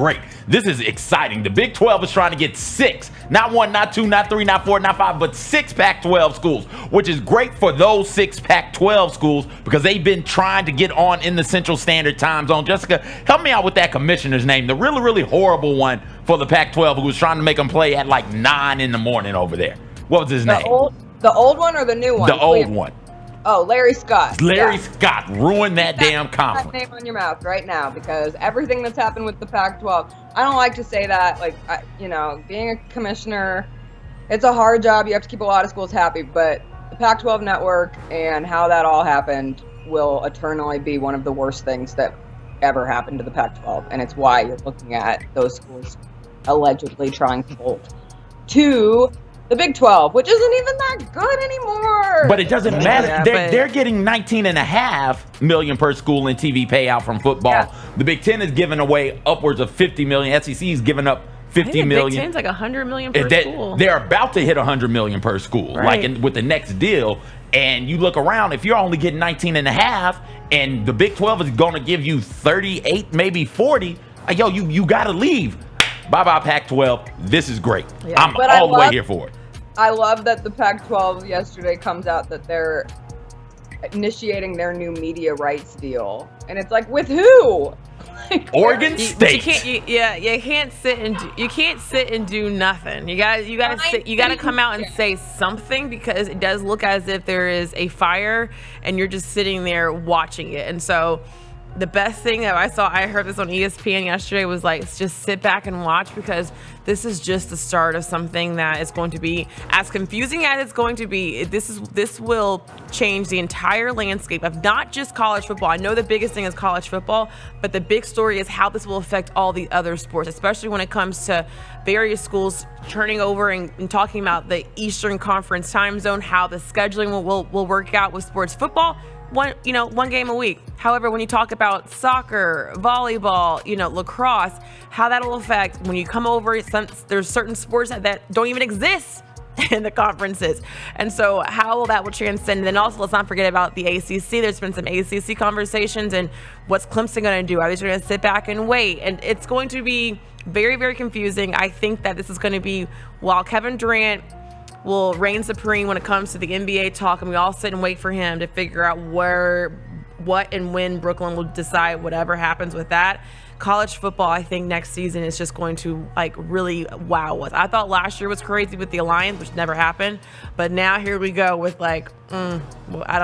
great. This is exciting. The Big 12 is trying to get 6, not 1, not 2, not 3, not 4, not 5, but 6 Pac-12 schools, which is great for those 6 Pac-12 schools because they've been trying to get on in the Central Standard Time Zone. Jessica, help me out with that commissioner's name, the really, really horrible one for the Pac-12 who was trying to make them play at like 9 in the morning over there. What was his name? The old one or the new one? The old one. Oh, Larry Scott. Larry Scott ruined that damn conference. That name on your mouth right now because everything that's happened with the Pac-12, I don't like to say that. Like, being a commissioner, it's a hard job. You have to keep a lot of schools happy, but the Pac-12 network and how that all happened will eternally be one of the worst things that ever happened to the Pac-12, and it's why you're looking at those schools allegedly trying to bolt to the Big 12, which isn't even that good anymore. But it doesn't matter. They're getting $19.5 million per school in TV payout from football. Yeah. The Big 10 is giving away upwards of $50 million. SEC is giving up $50 million. Big 10's like $100 million per school. They're about to hit $100 million per school, right. With the next deal. And you look around, if you're only getting 19.5, and the Big 12 is going to give you 38, maybe 40, you got to leave. Bye-bye, Pac-12. This is great. Yeah. I'm all the way here for it. I love that the Pac-12 yesterday comes out that they're initiating their new media rights deal, and it's like, with who? Oregon State. You can't sit and do nothing. You gotta come out and say something because it does look as if there is a fire and you're just sitting there watching it. And so the best thing that I heard this on ESPN yesterday was like, just sit back and watch because this is just the start of something that is going to be as confusing as it's going to be. This will change the entire landscape of not just college football. I know the biggest thing is college football, but the big story is how this will affect all the other sports, especially when it comes to various schools turning over and talking about the Eastern Conference time zone, how the scheduling will work out with sports football. One game a week. However, when you talk about soccer, volleyball, lacrosse, how that'll affect when you come over, there's certain sports that don't even exist in the conferences. And so how that will transcend. And then also, let's not forget about the ACC. There's been some ACC conversations and what's Clemson going to do? Are they just going to sit back and wait? And it's going to be very, very confusing. I think that this is going to be, while Kevin Durant will reign supreme when it comes to the NBA talk, and we all sit and wait for him to figure out what and when Brooklyn will decide whatever happens with that. College football, I think next season is just going to really wow us. I thought last year was crazy with the Alliance, which never happened, but now here we go with I don't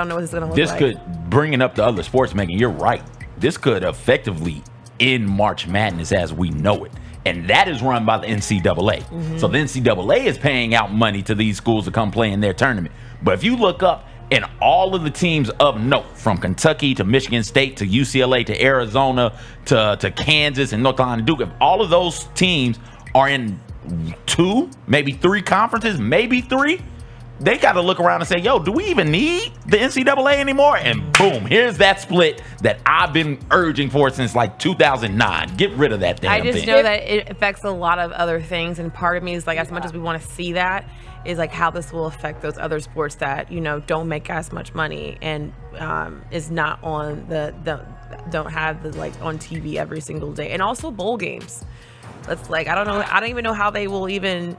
know what this is going to look like. This could, bringing up the other sports, Megan, you're right. This could effectively end March Madness as we know it. And that is run by the NCAA. Mm-hmm. So the NCAA is paying out money to these schools to come play in their tournament. But if you look up, and all of the teams of note, from Kentucky to Michigan State to UCLA to Arizona to Kansas and North Carolina Duke, if all of those teams are in 2, maybe 3 conferences, maybe 3, they got to look around and say, do we even need the NCAA anymore? And boom, here's that split that I've been urging for since 2009. Get rid of that damn thing. I just know that it affects a lot of other things, and part of me is as much as we want to see that, is how this will affect those other sports that don't make as much money and is not on don't have on TV every single day, and also bowl games. That's I don't even know how they will even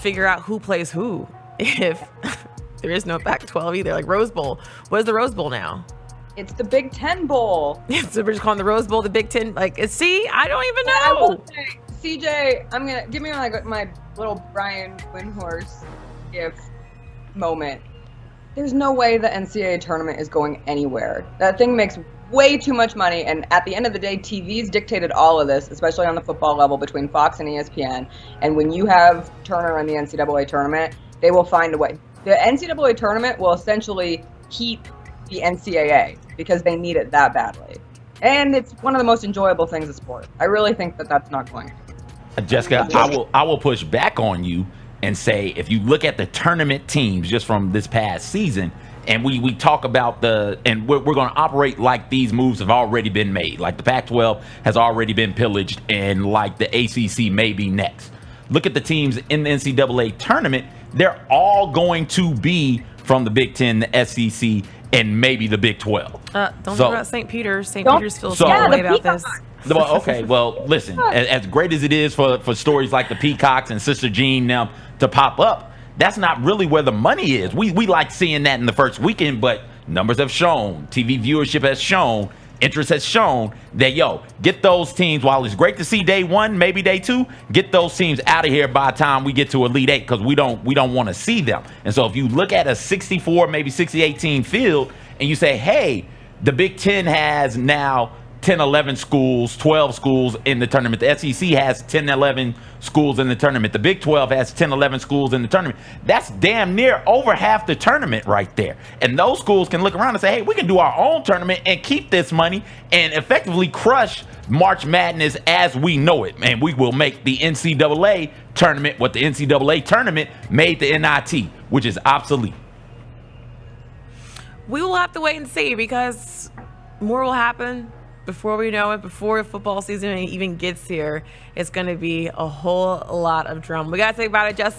figure out who plays who if there is no Pac-12 either. Rose Bowl. What is the Rose Bowl now? It's the Big Ten Bowl. So we're just calling the Rose Bowl the Big Ten. See, I don't even know. I will say, CJ, give me my little Brian Windhorse moment. There's no way the NCAA tournament is going anywhere. That thing makes way too much money, and at the end of the day, TV's dictated all of this, especially on the football level between Fox and ESPN. And when you have Turner in the NCAA tournament, they will find a way. The NCAA tournament will essentially keep the NCAA because they need it that badly. And it's one of the most enjoyable things in sport. I really think that that's not going to. Jessica, I will push back on you and say, if you look at the tournament teams just from this past season, and we talk about and we're going to operate like these moves have already been made, like the Pac-12 has already been pillaged, and like the ACC may be next. Look at the teams in the NCAA tournament. They're all going to be from the Big Ten, the SEC, and maybe the Big 12. Don't talk about St. Peter's. St. Peter's feels so way about this. Well, okay. Well, listen. As great as it is for stories like the Peacocks and Sister Jean now to pop up, that's not really where the money is. We like seeing that in the first weekend, but numbers have shown, TV viewership has shown, interest has shown that, get those teams, while it's great to see day one, maybe day two, get those teams out of here by the time we get to Elite Eight, because we don't want to see them. And so if you look at a 64, maybe 68 team field, and you say, hey, the Big Ten has now 10, 11 schools, 12 schools in the tournament. The SEC has 10, 11 schools in the tournament. The Big 12 has 10, 11 schools in the tournament. That's damn near over half the tournament right there. And those schools can look around and say, hey, we can do our own tournament and keep this money and effectively crush March Madness as we know it. And we will make the NCAA tournament what the NCAA tournament made the NIT, which is obsolete. We will have to wait and see, because more will happen before we know it. Before football season even gets here, it's going to be a whole lot of drama. We got to think about it, Justin.